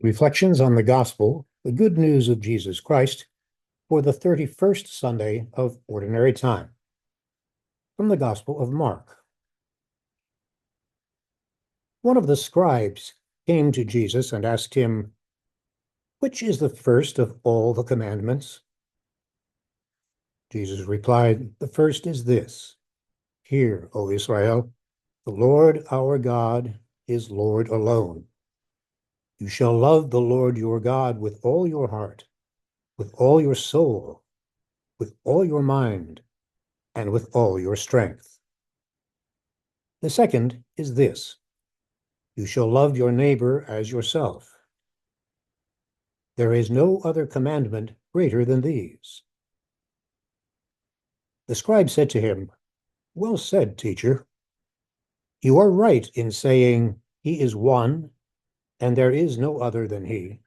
Reflections on the Gospel, the Good News of Jesus Christ, for the 31st Sunday of Ordinary Time. From the Gospel of Mark. One of the scribes came to Jesus and asked him, "Which is the first of all the commandments?" Jesus replied, "The first is this: Hear, O Israel, the Lord our God is Lord alone. You shall love the Lord your God with all your heart, with all your soul, with all your mind, and with all your strength. The second is this: You shall love your neighbor as yourself. There is no other commandment greater than these." The scribe said to him, "Well said, teacher. You are right in saying he is one, and there is no other than he.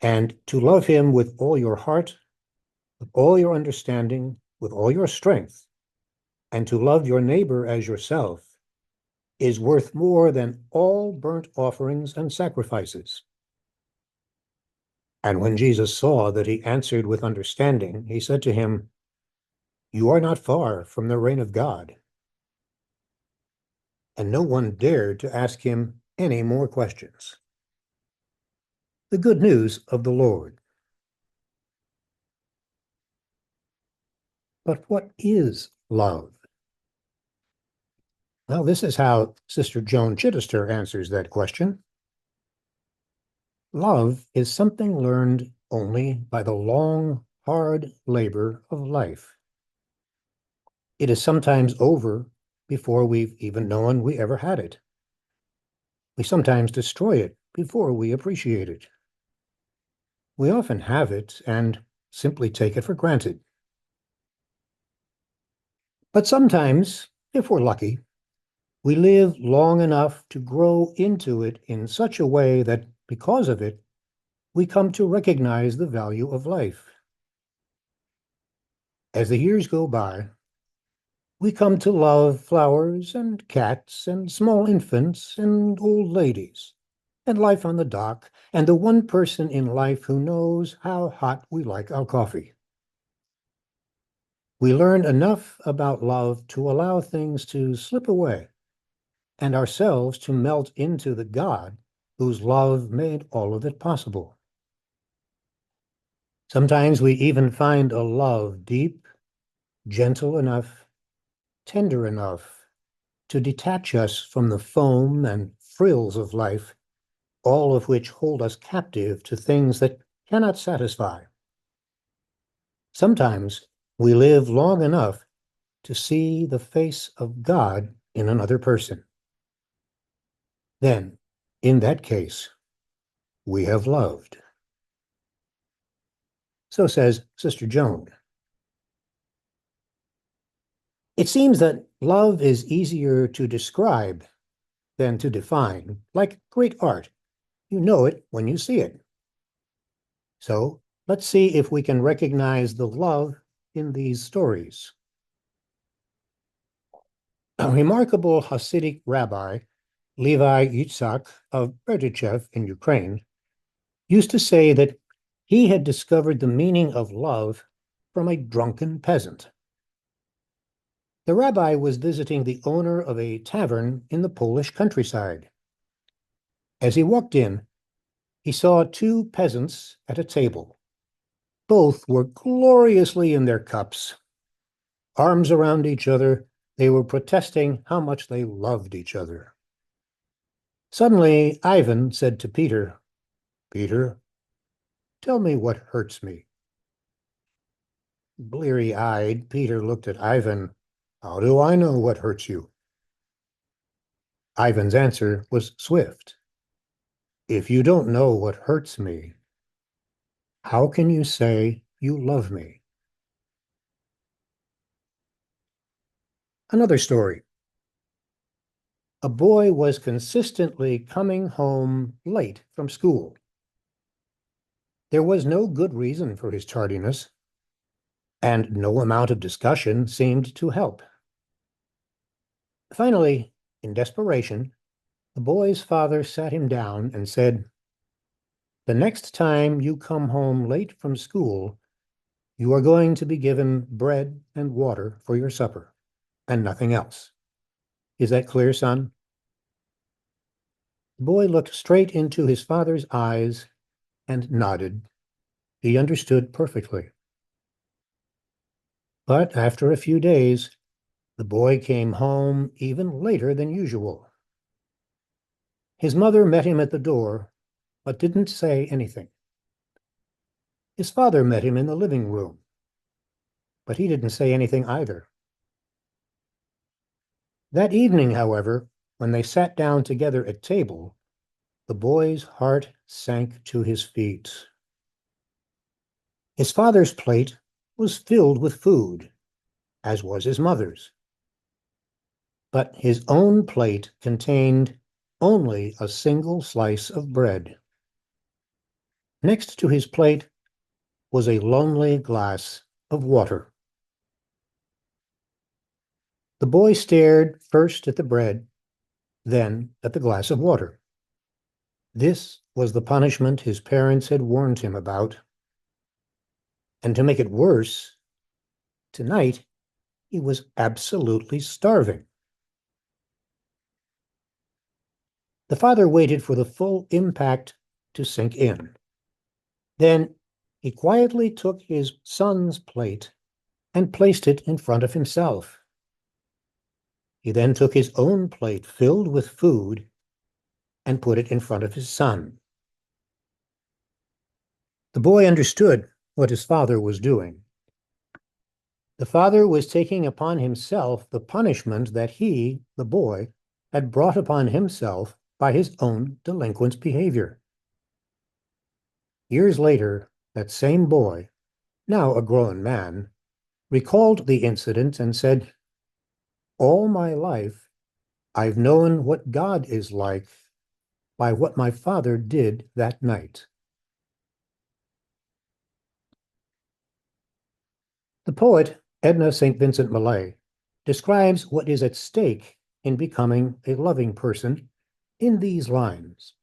And to love him with all your heart, with all your understanding, with all your strength, and to love your neighbor as yourself is worth more than all burnt offerings and sacrifices." And when Jesus saw that he answered with understanding, he said to him, "You are not far from the reign of God." And no one dared to ask him any more questions. The good news of the Lord. But what is love? Well, this is how Sister Joan Chittister answers that question. Love is something learned only by the long, hard labor of life. It is sometimes over before we've even known we ever had it. We sometimes destroy it before we appreciate it. We often have it and simply take it for granted. But sometimes, if we're lucky, we live long enough to grow into it in such a way that because of it, we come to recognize the value of life. As the years go by, we come to love flowers and cats and small infants and old ladies and life on the dock and the one person in life who knows how hot we like our coffee. We learn enough about love to allow things to slip away and ourselves to melt into the God whose love made all of it possible. Sometimes we even find a love deep, gentle enough, tender enough to detach us from the foam and frills of life, all of which hold us captive to things that cannot satisfy. Sometimes we live long enough to see the face of God in another person. Then, in that case, we have loved. So says Sister Joan. It seems that love is easier to describe than to define, like great art. You know it when you see it. So let's see if we can recognize the love in these stories. A remarkable Hasidic rabbi, Levi Yitzhak of Berdichev in Ukraine, used to say that he had discovered the meaning of love from a drunken peasant. The rabbi was visiting the owner of a tavern in the Polish countryside. As he walked in, he saw two peasants at a table. Both were gloriously in their cups. Arms around each other, they were protesting how much they loved each other. Suddenly, Ivan said to Peter, "Peter, tell me what hurts me." Bleary-eyed, Peter looked at Ivan. "How do I know what hurts you?" Ivan's answer was swift. "If you don't know what hurts me, how can you say you love me?" Another story. A boy was consistently coming home late from school. There was no good reason for his tardiness, and no amount of discussion seemed to help. Finally, in desperation, the boy's father sat him down and said, The next time you come home late from school, you are going to be given bread and water for your supper, and nothing else. Is that clear, son?" The boy looked straight into his father's eyes and nodded. He understood perfectly. But after a few days, the boy came home even later than usual. His mother met him at the door, but didn't say anything. His father met him in the living room, but he didn't say anything either. That evening, however, when they sat down together at table, the boy's heart sank to his feet. His father's plate was filled with food, as was his mother's. But his own plate contained only a single slice of bread. Next to his plate was a lonely glass of water. The boy stared first at the bread, then at the glass of water. This was the punishment his parents had warned him about. And to make it worse, tonight he was absolutely starving. The father waited for the full impact to sink in. Then he quietly took his son's plate and placed it in front of himself. He then took his own plate filled with food and put it in front of his son. The boy understood what his father was doing. The father was taking upon himself the punishment that he, the boy, had brought upon himself by his own delinquent behavior. Years later, that same boy, now a grown man, recalled the incident and said, "All my life, I've known what God is like by what my father did that night." The poet Edna St. Vincent Millay describes what is at stake in becoming a loving person in these lines.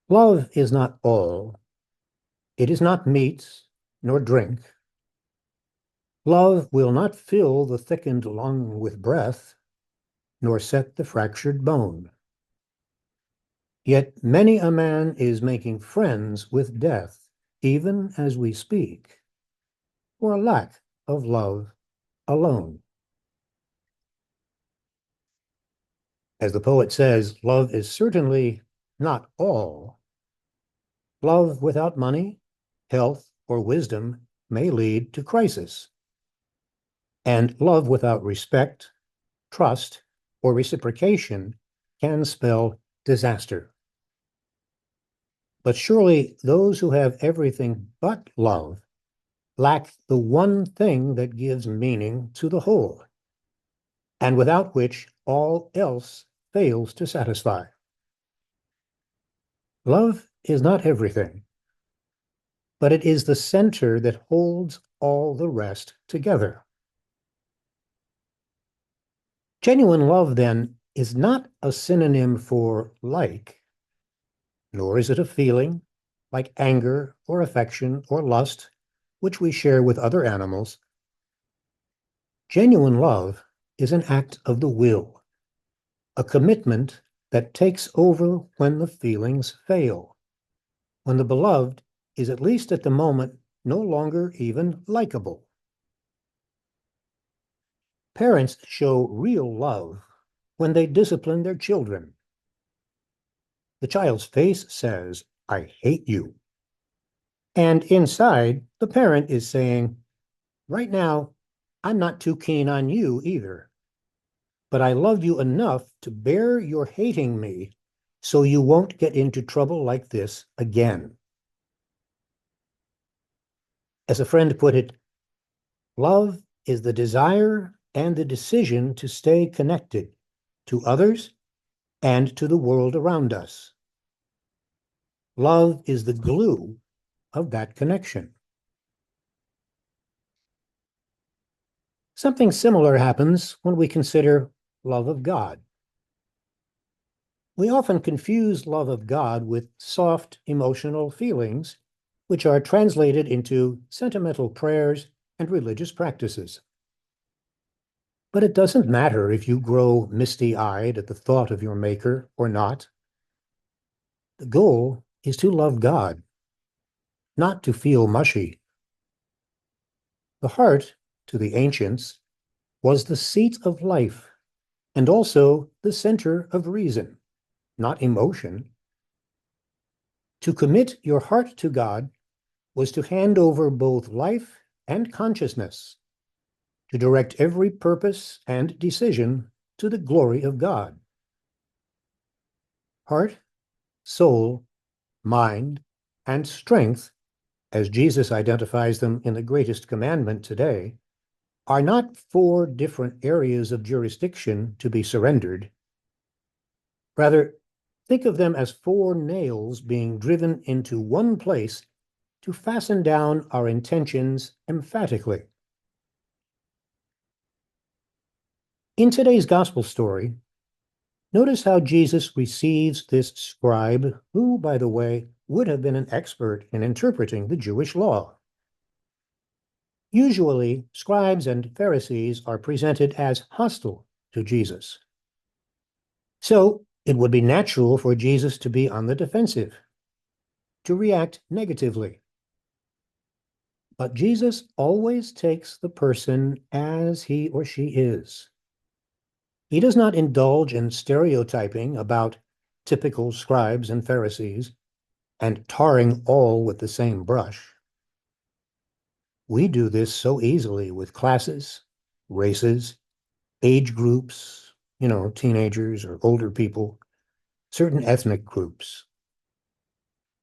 Love is not all. It is not meat nor drink. Love will not fill the thickened lung with breath, nor set the fractured bone. Yet many a man is making friends with death, even as we speak, for lack of love alone. As the poet says, love is certainly not all. Love without money, health, or wisdom may lead to crisis. And love without respect, trust, or reciprocation can spell disaster. But surely those who have everything but love lack the one thing that gives meaning to the whole, and without which all else fails to satisfy. Love is not everything, but it is the center that holds all the rest together. Genuine love, then, is not a synonym for like, nor is it a feeling like anger or affection or lust, which we share with other animals. Genuine love is an act of the will, a commitment that takes over when the feelings fail, when the beloved is, at least at the moment, no longer even likable. Parents show real love when they discipline their children. The child's face says, "I hate you." And inside, the parent is saying, "Right now, I'm not too keen on you either, but I love you enough to bear your hating me so you won't get into trouble like this again." As a friend put it, love is the desire and the decision to stay connected to others and to the world around us. Love is the glue of that connection. Something similar happens when we consider love of God. We often confuse love of God with soft emotional feelings, which are translated into sentimental prayers and religious practices. But it doesn't matter if you grow misty-eyed at the thought of your Maker or not. The goal is to love God, not to feel mushy. The heart, to the ancients, was the seat of life and also the center of reason, not emotion. To commit your heart to God was to hand over both life and consciousness, to direct every purpose and decision to the glory of God. Heart, soul, mind, and strength, as Jesus identifies them in the greatest commandment today, are not four different areas of jurisdiction to be surrendered. Rather, think of them as four nails being driven into one place to fasten down our intentions emphatically. In today's gospel story, notice how Jesus receives this scribe, who, by the way, would have been an expert in interpreting the Jewish law. Usually, scribes and Pharisees are presented as hostile to Jesus. So, it would be natural for Jesus to be on the defensive, to react negatively. But Jesus always takes the person as he or she is. He does not indulge in stereotyping about typical scribes and Pharisees and tarring all with the same brush. We do this so easily with classes, races, age groups, teenagers or older people, certain ethnic groups.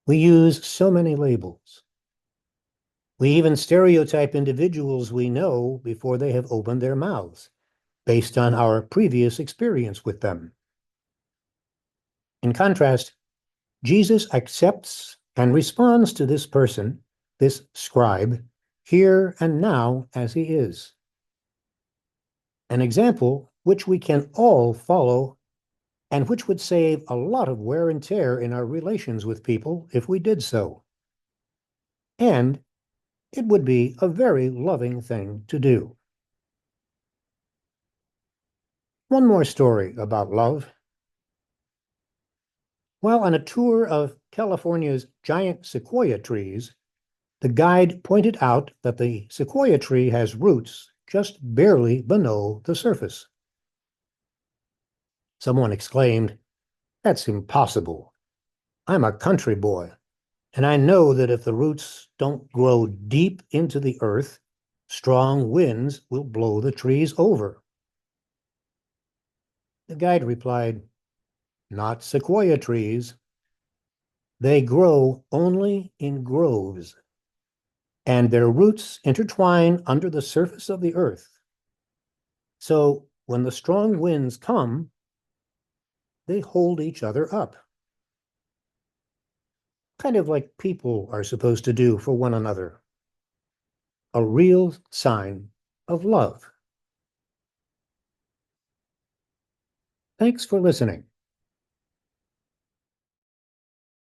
We use so many labels. We even stereotype individuals we know before they have opened their mouths, based on our previous experience with them. In contrast, Jesus accepts and responds to this person, this scribe, here and now as he is. An example which we can all follow and which would save a lot of wear and tear in our relations with people if we did so. And it would be a very loving thing to do. One more story about love. While on a tour of California's giant sequoia trees, the guide pointed out that the sequoia tree has roots just barely below the surface. Someone exclaimed, "That's impossible. I'm a country boy, and I know that if the roots don't grow deep into the earth, strong winds will blow the trees over." The guide replied, "Not sequoia trees. They grow only in groves, and their roots intertwine under the surface of the earth. So when the strong winds come, they hold each other up. Kind of like people are supposed to do for one another. A real sign of love." Thanks for listening.